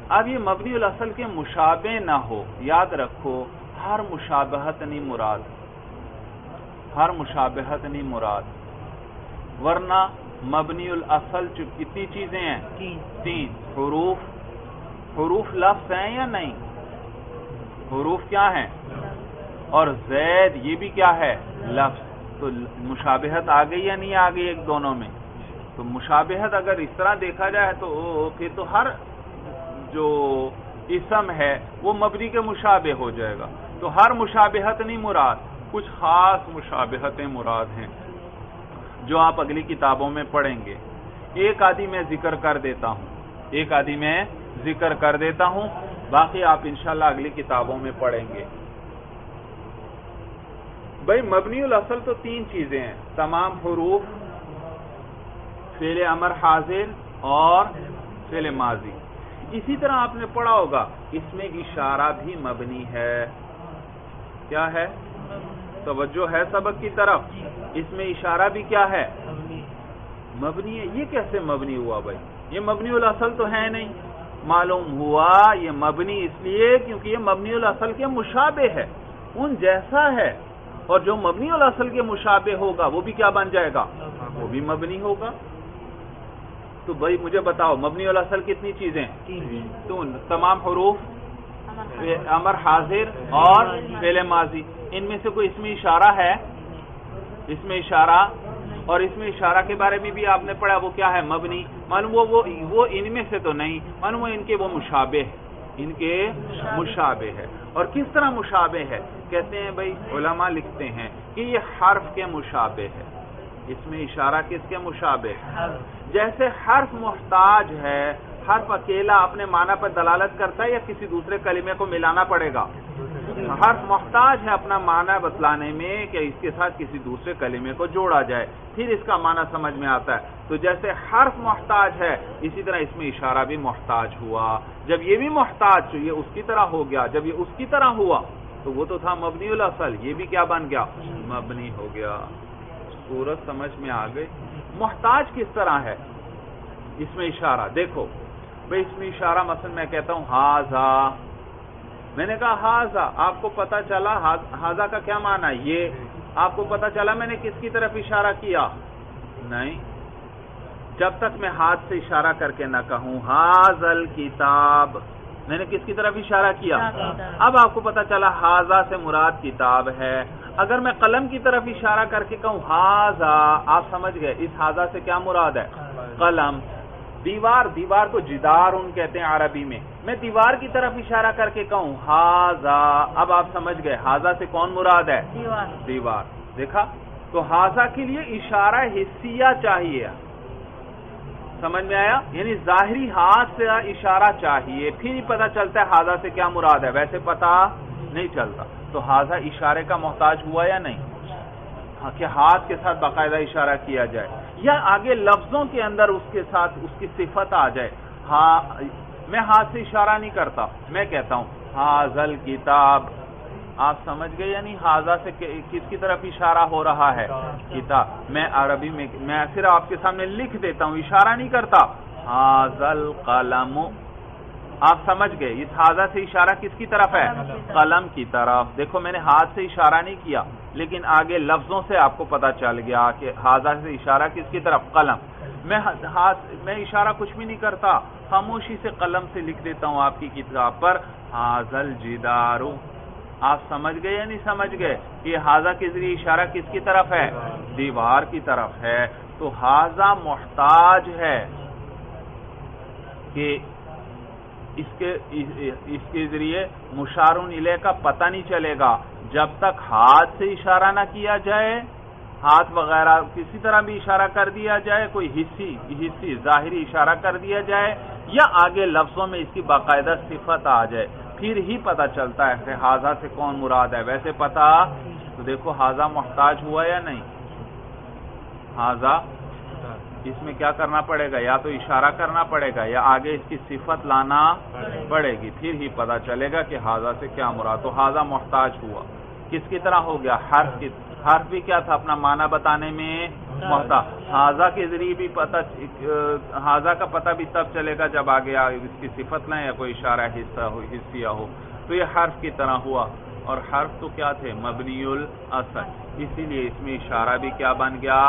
S1: اب یہ مبنی الاصل کے مشابہ نہ ہو، یاد رکھو ہر مشابہت نہیں مراد، ہر مشابہت نہیں مراد، ورنہ مبنی الاصل کتنی چیزیں ہیں؟ تین. حروف لفظ ہیں یا نہیں؟ حروف کیا ہیں؟ اور زید یہ بھی کیا ہے؟ لفظ. تو مشابہت آ گئی یا نہیں آ گئی ایک دونوں میں؟ تو مشابہت اگر اس طرح دیکھا جائے تو پھر تو ہر جو اسم ہے وہ مبنی کے مشابہ ہو جائے گا. تو ہر مشابہت نہیں مراد، کچھ خاص مشابہتیں مراد ہیں جو آپ اگلی کتابوں میں پڑھیں گے. ایک آدھی میں ذکر کر دیتا ہوں، باقی آپ انشاءاللہ اگلی کتابوں میں پڑھیں گے. بھئی مبنی الاصل تو تین چیزیں ہیں، تمام حروف، فعل امر حاضر اور فعل ماضی. اسی طرح آپ نے پڑھا ہوگا اس میں اشارہ بھی مبنی ہے. کیا ہے؟ توجہ ہے سبق کی طرف. اس میں اشارہ بھی کیا ہے؟ مبنی ہے. یہ کیسے مبنی ہوا بھائی؟ یہ مبنی الاصل تو ہے نہیں. معلوم ہوا یہ مبنی اس لیے کیونکہ یہ مبنی الاصل کے مشابہ ہے، ان جیسا ہے، اور جو مبنی الاصل کے مشابہ ہوگا وہ بھی کیا بن جائے گا؟ وہ بھی مبنی ہوگا. تو بھائی مجھے بتاؤ مبنی الاصل کتنی چیزیں؟ تو تمام حروف، امر حاضر اور فعل ماضی. ان میں سے کوئی اس میں اشارہ ہے؟ اس میں اشارہ، اور اس میں اشارہ کے بارے میں بھی آپ نے پڑھا وہ کیا ہے؟ مبنی. معلوم وہ ان میں سے تو نہیں، معلوم ان کے وہ مشابہ ہے، ان کے مشابہ ہے. اور کس طرح مشابہ ہے؟ کہتے ہیں بھائی علماء لکھتے ہیں کہ یہ حرف کے مشابہ ہے. اس میں اشارہ کس کے مشابہ؟ جیسے حرف محتاج ہے، حرف اکیلا اپنے معنی پر دلالت کرتا ہے یا کسی دوسرے کلمے کو ملانا پڑے گا؟ حرف محتاج ہے اپنا معنی بتلانے میں کہ اس کے ساتھ کسی دوسرے کلمے کو جوڑا جائے، پھر اس کا معنی سمجھ میں آتا ہے. تو جیسے حرف محتاج ہے اسی طرح اس میں اشارہ بھی محتاج ہوا. جب یہ بھی محتاج تو یہ اس کی طرح ہو گیا، جب یہ اس کی طرح ہوا تو وہ تو تھا مبنی الاصل، یہ بھی کیا بن گیا؟ مبنی ہو گیا. صورت سمجھ میں آ گئی. محتاج کس طرح ہے؟ اس میں اشارہ دیکھو بھئی، اس میں اشارہ مثلا میں کہتا ہوں ہاذا، میں نے کہا ہاذا، آپ کو پتا چلا ہاذا کا کیا معنی؟ یہ آپ کو پتا چلا میں نے کس کی طرف اشارہ کیا؟ نہیں، جب تک میں ہاتھ سے اشارہ کر کے نہ کہوں ہاذل کتاب، میں نے کس کی طرف اشارہ کیا؟ اب آپ کو پتا چلا ہاذا سے مراد کتاب ہے۔ اگر میں قلم کی طرف اشارہ کر کے کہوں ہاذا، آپ سمجھ گئے اس ہاذا سے کیا مراد ہے؟ قلم۔ دیوار کو جدار کہتے ہیں عربی میں دیوار کی طرف اشارہ کر کے کہوں ہاذا، اب آپ سمجھ گئے ہاذا سے کون مراد ہے؟ دیوار۔ دیکھا؟ تو ہاذا کے لیے اشارہ حسیہ چاہیے، سمجھ میں آیا؟ یعنی ظاہری ہاتھ سے اشارہ چاہیے، پھر ہی پتہ چلتا ہے ہاذا سے کیا مراد ہے، ویسے پتہ نہیں چلتا۔ تو ہاذا اشارے کا محتاج ہوا یا نہیں؟ کہ ہاتھ کے ساتھ باقاعدہ اشارہ کیا جائے یا آگے لفظوں کے اندر اس کے ساتھ اس کی صفت آ جائے۔ ہاں، میں ہاتھ سے اشارہ نہیں کرتا، میں کہتا ہوں ہاذل کتاب، آپ سمجھ گئے؟ یعنی ہاذا سے کس کی طرف اشارہ ہو رہا ہے؟ کتاب۔ میں عربی میں صرف آپ کے سامنے لکھ دیتا ہوں، اشارہ نہیں کرتا۔ ہاذل قلم، آپ سمجھ گئے اس ہاذا سے اشارہ کس کی طرف ہے؟ قلم کی طرف۔ دیکھو میں نے ہاتھ سے اشارہ نہیں کیا، لیکن آگے لفظوں سے آپ کو پتا چل گیا کہ ہاذا سے اشارہ کس کی طرف؟ قلم۔ میں اشارہ کچھ بھی نہیں کرتا، خاموشی سے قلم سے لکھ دیتا ہوں آپ کی کتاب پر ہاذل جدار۔ آپ سمجھ گئے یا نہیں سمجھ گئے؟ یہ ہاذا کے ذریعے اشارہ کس کی طرف ہے؟ دیوار کی طرف ہے۔ تو ہاذا محتاج ہے کہ اس کے ذریعے مشارون الیہ کا پتہ نہیں چلے گا جب تک ہاتھ سے اشارہ نہ کیا جائے، ہاتھ وغیرہ کسی طرح بھی اشارہ کر دیا جائے، کوئی حصی ظاہری اشارہ کر دیا جائے یا آگے لفظوں میں اس کی باقاعدہ صفت آ جائے، پھر ہی پتہ چلتا ہے کہ ہاذا سے کون مراد ہے، ویسے پتہ۔ تو دیکھو ہاذا محتاج ہوا یا نہیں؟ ہاذا اس میں کیا کرنا پڑے گا؟ یا تو اشارہ کرنا پڑے گا یا آگے اس کی صفت لانا پڑے گی، پھر ہی پتہ چلے گا کہ ہاذا سے کیا مراد۔ تو ہاذا محتاج ہوا، کس کی طرح ہو گیا؟ حرف بھی کیا تھا؟ اپنا معنی بتانے میں محتاج۔ ہاذا کے ذریعے بھی پتہ، ہاذا کا پتہ بھی تب چلے گا جب آگے اس کی صفت لیں یا کوئی اشارہ حصیہ ہو۔ تو یہ حرف کی طرح ہوا، اور حرف تو کیا تھے؟ مبنی الاصل، اسی لیے اس میں اشارہ بھی کیا بن گیا؟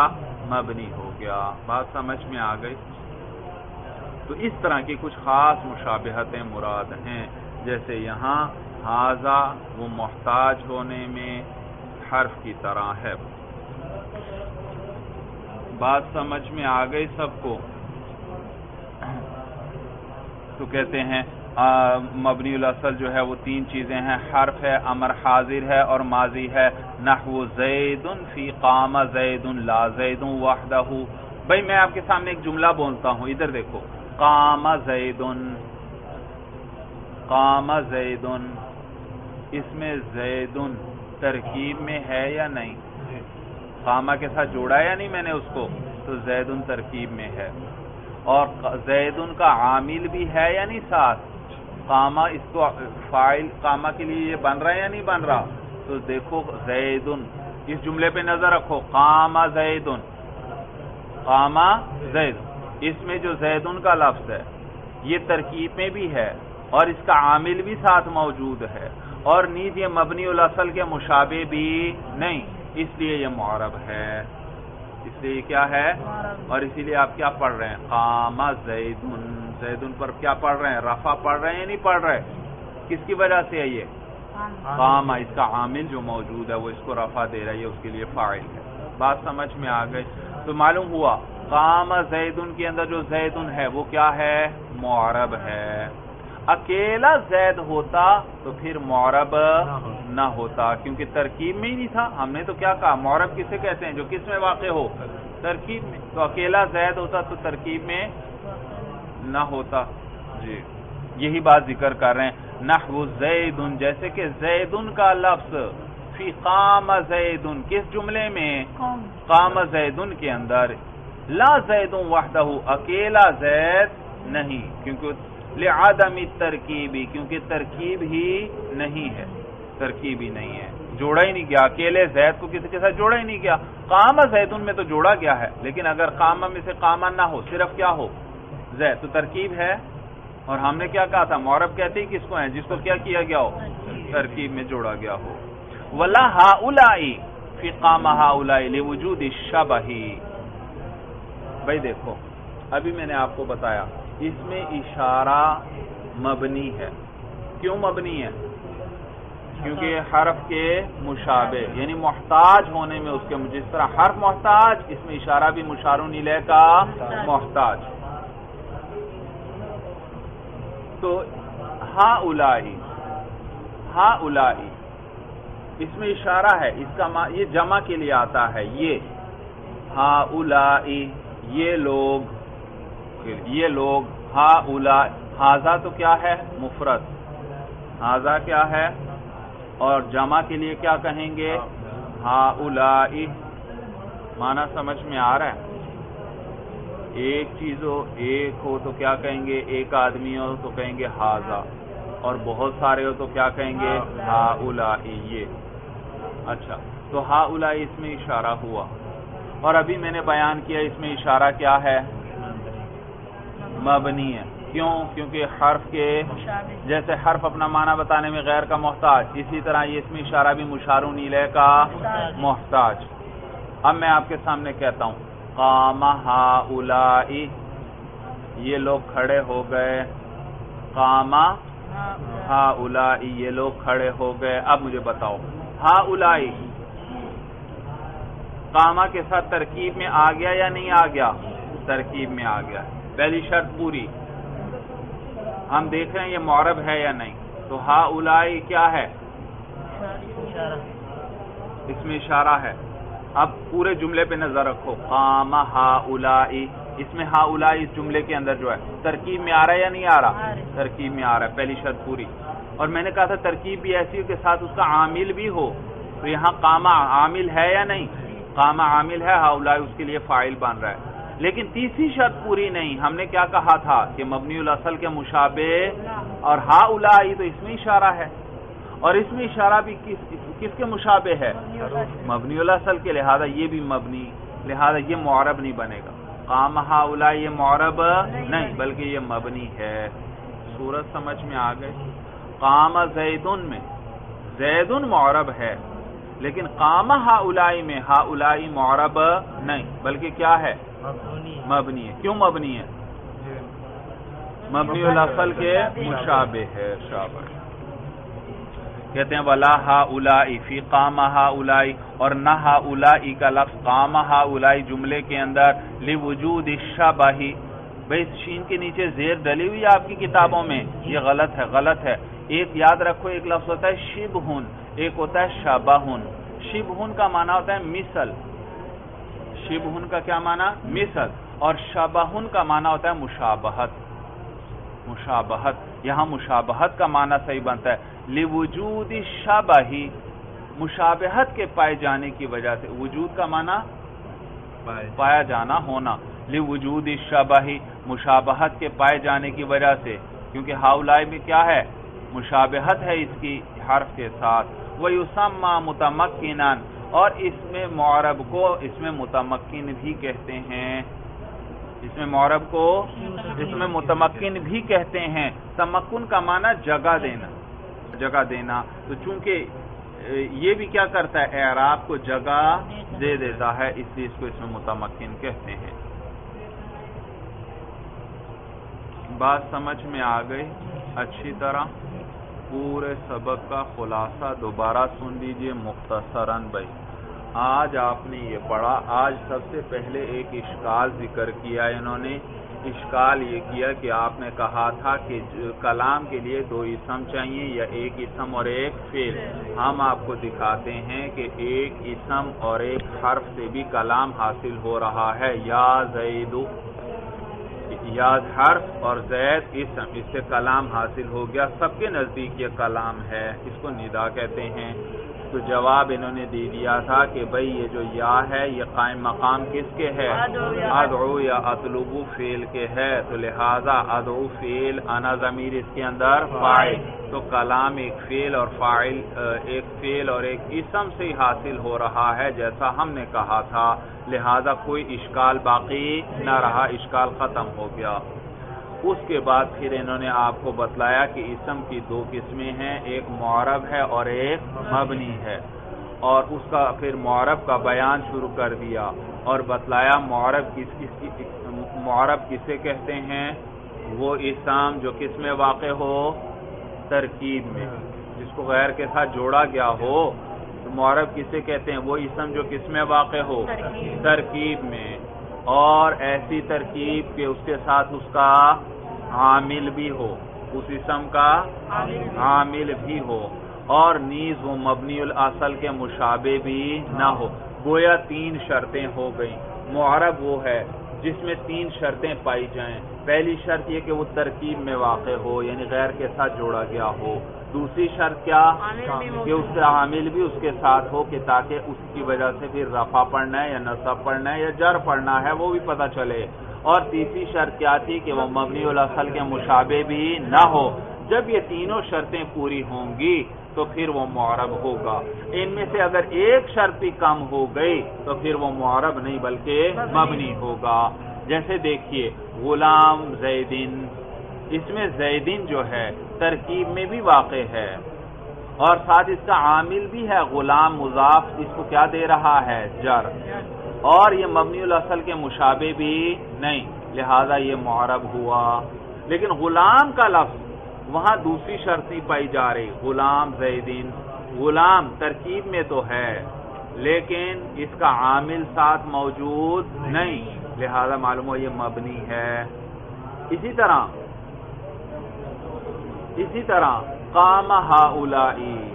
S1: مبنی ہو گیا۔ بات سمجھ میں آ گئی؟ تو اس طرح کی کچھ خاص مشابہتیں مراد ہیں، جیسے یہاں ہاذا وہ محتاج ہونے میں حرف کی طرح ہے۔ بات سمجھ میں آ گئی سب کو؟ تو کہتے ہیں مبنی الاصل جو ہے وہ تین چیزیں ہیں، حرف ہے، امر حاضر ہے اور ماضی ہے۔ نحو زید فی قام زید لا زید وحدہ۔ بھئی میں آپ کے سامنے ایک جملہ بولتا ہوں، ادھر دیکھو، قام زید، قام زید، اس میں زید ترکیب میں ہے یا نہیں؟ قامہ کے ساتھ جوڑا یا نہیں میں نے اس کو؟ تو زید ترکیب میں ہے، اور زید کا عامل بھی ہے یا نہیں ساتھ؟ قامہ اس کو فاعل قامہ کے لیے یہ بن رہا ہے یا نہیں بن رہا؟ تو دیکھو زید، اس جملے پہ نظر رکھو، قام زید، قام زید، اس میں جو زید کا لفظ ہے یہ ترکیب میں بھی ہے اور اس کا عامل بھی ساتھ موجود ہے، اور نیز یہ مبنی الاصل کے مشابہ بھی نہیں، اس لیے یہ معرب ہے، اس لیے کیا ہے؟ اور اسی لیے آپ کیا پڑھ رہے ہیں؟ قام زید، زید پر کیا پڑھ رہے ہیں؟ رفع پڑھ رہے ہیں یا نہیں پڑھ رہے؟ کس کی وجہ سے ہے یہ؟ قام، اس کا عامل جو موجود ہے وہ اس کو رفع دے رہا ہے، اس کے لیے فاعل ہے۔ بات سمجھ میں آ گئی؟ تو معلوم ہوا قام زید کے اندر جو زید ہے وہ کیا ہے؟ معرب ہے۔ اکیلا زید ہوتا تو پھر معرب نہ ہوتا، کیونکہ ترکیب میں ہی نہیں تھا۔ ہم نے تو کیا کہا؟ معرب کسے کہتے ہیں؟ جو کس میں واقع ہو؟ ترکیب میں۔ تو اکیلا زید ہوتا تو ترکیب میں نہ ہوتا۔ جی یہی بات ذکر کر رہے ہیں، نحو زید، جیسے کہ زید کا لفظ فی قام زید، کس جملے میں؟ قام زید کے اندر، لا زید وحدہ، اکیلا زید نہیں، کیونکہ لعدم الترکیبی، کیونکہ ترکیب ہی نہیں ہے، ترکیب ہی نہیں ہے، جوڑا ہی نہیں گیا، اکیلے زید کو کسی کے ساتھ جوڑا ہی نہیں گیا۔ قام زید میں تو جوڑا گیا ہے، لیکن اگر قام میں سے قام نہ ہو، صرف کیا ہو؟ زید، تو ترکیب ہے؟ اور ہم نے کیا کہا تھا معرب کہتے ہی کس کو ہیں؟ جس کو کیا کیا گیا ہو؟ ترکیب میں جوڑا گیا ہو. وَلَا هَؤُلَاءِ فِي قَامَ هَؤُلَاءِ لِوُجُودِ الشَّبَهِ. بھائی دیکھو ابھی میں نے آپ کو بتایا اس میں اشارہ مبنی ہے. کیوں مبنی ہے؟ کیونکہ حرف کے مشابہ یعنی محتاج ہونے میں اس کے جس طرح حرف محتاج اس میں اشارہ بھی مشار الیہ کا محتاج. تو ہؤلاء اس میں اشارہ ہے. اس کا یہ جمع کے لیے آتا ہے. یہ ہؤلاء یہ لوگ ہؤلاء. ھذا تو کیا ہے؟ مفرد. ھذا کیا ہے؟ اور جمع کے لیے کیا کہیں گے؟ ہؤلاء. معنی سمجھ میں آ رہا ہے؟ ایک چیز ہو ایک ہو تو کیا کہیں گے؟ ایک آدمی ہو تو کہیں گے ھذا، اور بہت سارے ہو تو کیا کہیں گے؟ ہؤلاء. یہ اچھا تو ہؤلاء اس میں اشارہ ہوا. اور ابھی میں نے بیان کیا اس میں اشارہ کیا ہے؟ مبنی ہے. کیوں؟ کیونکہ حرف کے جیسے حرف اپنا معنی بتانے میں غیر کا محتاج، اسی طرح یہ اس میں اشارہ بھی مشار الیہ کا محتاج. اب میں آپ کے سامنے کہتا ہوں قام ہؤلاء یہ لوگ کھڑے ہو گئے. قام ہؤلاء یہ لوگ کھڑے ہو گئے. اب مجھے بتاؤ ہؤلاء قامہ کے ساتھ ترکیب میں آ گیا یا نہیں آ گیا؟ ترکیب میں آ گیا. پہلی شرط پوری. ہم دیکھ رہے ہیں یہ معرب ہے یا نہیں. تو ہؤلاء کیا ہے؟ اس میں اشارہ ہے. اب پورے جملے پہ نظر رکھو. قام ہؤلاء اس میں ہؤلاء اس جملے کے اندر جو ہے ترکیب میں آ رہا ہے یا نہیں آ رہا؟ ترکیب میں آ رہا ہے. پہلی شرط پوری. اور میں نے کہا تھا ترکیب بھی ایسی ہو کہ ساتھ اس کا عامل بھی ہو. تو یہاں قام عامل ہے یا نہیں؟ قام عامل ہے. ہؤلاء اس کے لیے فاعل بن رہا ہے. لیکن تیسری شرط پوری نہیں. ہم نے کیا کہا تھا کہ مبنی الاصل کے مشابہ، اور ہؤلاء تو اس میں اشارہ ہے. اور اس میں اشارہ بھی کس کے مشابہ ہے؟ مبنی الاصل کے. لہذا یہ بھی مبنی، لہذا یہ معرب نہیں بنے گا. قام ہؤلاء یہ معرب نہیں بلکہ یہ مبنی ہے. صورت سمجھ میں آ گئی؟ قام زیدن میں زیدن معرب ہے، لیکن قام ہؤلاء میں ہؤلاء معرب نہیں بلکہ کیا ہے؟ مبنی ہے. کیوں مبنی ہے؟ مبنی الاصل کے مشابہ ہے. شاباش. کہتے ہیں ولا ہؤلاء فی قام ہؤلاء، اور نہ ہؤلاء کا لفظ قام ہؤلاء جملے کے اندر لوجود الشبہ. بھئی شین کے نیچے زیر ڈلی ہوئی آپ کی کتابوں میں، یہ غلط ہے. غلط ہے. ایک یاد رکھو، ایک لفظ ہوتا ہے شبہن، ایک ہوتا ہے شبہن. شبہن کا معنی ہوتا ہے مثل. شبہن کا کیا معنی؟ مثل. اور شبہن کا معنی ہوتا ہے مشابہت. مشابہت. یہاں مشابہت کا معنی صحیح بنتا ہے لوجود الشبہ، مشابہت کے پائے جانے کی وجہ سے. وجود کا معنی پایا جانا، ہونا. لوجود الشبہ مشابہت کے پائے جانے کی وجہ سے، کیونکہ ہؤلاء میں کیا ہے؟ مشابہت ہے اس کی حرف کے ساتھ. وَيُسَمَّى مُتَمَكِّنًا، اور اس میں معرب کو اس میں متمکن بھی کہتے ہیں. اس میں معرب کو اس میں متمکن بھی کہتے ہیں. تمکن کا معنی جگہ دینا، جگہ دینا. تو چونکہ یہ بھی کیا کرتا ہے؟ اعراب کو جگہ دے دیتا ہے، اس لیے اس کو اس میں متمکن کہتے ہیں. بات سمجھ میں آ گئی اچھی طرح؟ پورے سبق کا خلاصہ دوبارہ سن لیجئے مختصراً. بھائی آج آپ نے یہ پڑھا. آج سب سے پہلے ایک اشکال ذکر کیا انہوں نے. اشکال یہ کیا کہ آپ نے کہا تھا کہ کلام کے لیے دو اسم چاہیے یا ایک اسم اور ایک فعل. ہم آپ کو دکھاتے ہیں کہ ایک اسم اور ایک حرف سے بھی کلام حاصل ہو رہا ہے. یا زید، یا حرف اور زید اسم، اس سے کلام حاصل ہو گیا. سب کے نزدیک یہ کلام ہے، اس کو ندا کہتے ہیں. تو جواب انہوں نے دے دیا تھا کہ بھئی یہ جو یا ہے یہ قائم مقام کس کے ہے؟ ادعو یا اطلبو فعل کے ہے. تو لہذا ادعو فعل، انا ضمیر اس کے اندر فاعل. تو کلام ایک فعل اور فاعل، ایک فعل اور ایک اسم سے ہی حاصل ہو رہا ہے جیسا ہم نے کہا تھا. لہذا کوئی اشکال باقی نہ رہا، اشکال ختم ہو گیا. اس کے بعد پھر انہوں نے آپ کو بتلایا کہ اسم کی دو قسمیں ہیں، ایک معرب ہے اور ایک مبنی ہے، اور اس کا پھر معرب کا بیان شروع کر دیا اور بتلایا معرب کسے کہتے ہیں؟ وہ اسم جو کس میں واقع ہو؟ ترکیب میں، جس کو غیر کے ساتھ جوڑا گیا ہو۔ تو معرب کسے کہتے ہیں؟ وہ اسم جو کس میں واقع ہو؟ ترکیب میں، اور ایسی ترکیب کہ اس کے ساتھ اس کا عامل بھی ہو، اس اسم کا عامل بھی ہو، اور نیز وہ مبنی الاصل کے مشابہ بھی نہ ہو۔ گویا تین شرطیں ہو گئیں۔ معرب وہ ہے جس میں تین شرطیں پائی جائیں۔ پہلی شرط یہ کہ وہ ترکیب میں واقع ہو، یعنی غیر کے ساتھ جوڑا گیا ہو۔ دوسری شرط کیا؟ کہ اس کا عامل بھی اس کے ساتھ ہو، کہ تاکہ اس کی وجہ سے پھر رفع پڑھنا ہے یا نصب پڑھنا ہے یا جر پڑھنا ہے وہ بھی پتہ چلے۔ اور تیسری شرط کیا تھی؟ کہ وہ مبنی الاصل کے مشابہ بھی نہ ہو۔ جب یہ تینوں شرطیں پوری ہوں گی تو پھر وہ معرب ہوگا۔ ان میں سے اگر ایک شرط بھی کم ہو گئی تو پھر وہ معرب نہیں بلکہ مبنی ہوگا۔ جیسے دیکھیے غلام زیدن، اس میں زیدن جو ہے ترکیب میں بھی واقع ہے اور ساتھ اس کا عامل بھی ہے غلام مضاف، اس کو کیا دے رہا ہے؟ جر، اور یہ مبنی الاصل کے مشابہ بھی نہیں، لہذا یہ معرب ہوا۔ لیکن غلام کا لفظ وہاں دوسری شرط نہیں پائی جا رہی۔ غلام زیدن، غلام ترکیب میں تو ہے لیکن اس کا عامل ساتھ موجود نہیں، لہذا معلوم ہو یہ مبنی ہے۔ اسی طرح قام ہؤلائی،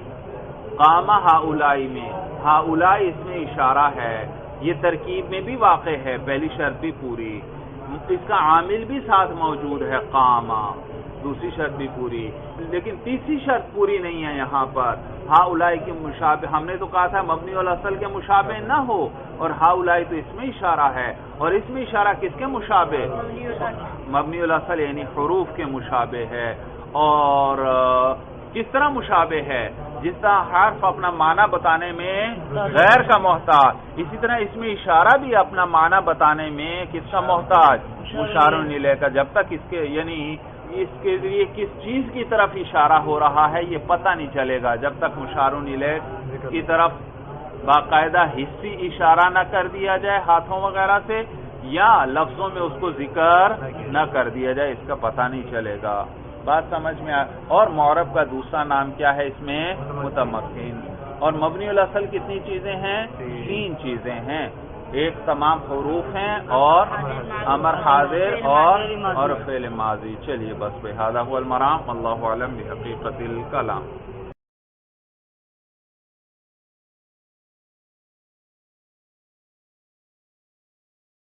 S1: قام ہؤلائی میں ہؤلائی اس میں اشارہ ہے، یہ ترکیب میں بھی واقع ہے، پہلی شرط بھی پوری، اس کا عامل بھی ساتھ موجود ہے قام، دوسری شرط بھی پوری، لیکن تیسری شرط پوری نہیں ہے یہاں پر۔ ہؤلائی کے مشابہ، ہم نے تو کہا تھا مبنی الاصل کے مشابہ نہ ہو، اور ہؤلائی تو اس میں اشارہ ہے، اور اس میں اشارہ کس کے مشابہ؟ مبنی الاصل یعنی حروف کے مشابہ ہے۔ اور کس طرح مشابہ ہے؟ جس طرح حرف اپنا معنی بتانے میں غیر کا محتاج، اسی طرح اس میں اشارہ بھی اپنا معنی بتانے میں کس کا محتاج؟ مشار الیہ کا۔ جب تک اس کے یعنی اس کے لیے کس چیز کی طرف اشارہ ہو رہا ہے یہ پتہ نہیں چلے گا جب تک مشار الیہ کی طرف باقاعدہ حصی اشارہ نہ کر دیا جائے ہاتھوں وغیرہ سے، یا لفظوں میں اس کو ذکر نہ کر دیا جائے، اس کا پتہ نہیں چلے گا۔ بات سمجھ میں آ۔ اور معرب کا دوسرا نام کیا ہے اس میں؟ متمکن۔ اور مبنی الاصل کتنی چیزیں ہیں؟ تین چیزیں ہیں، ایک تمام حروف ہیں اور امر حاضر اور فعل ماضی۔ چلیے بس بہذا هو المرام، اللہ اعلم بحقیقت الکلام۔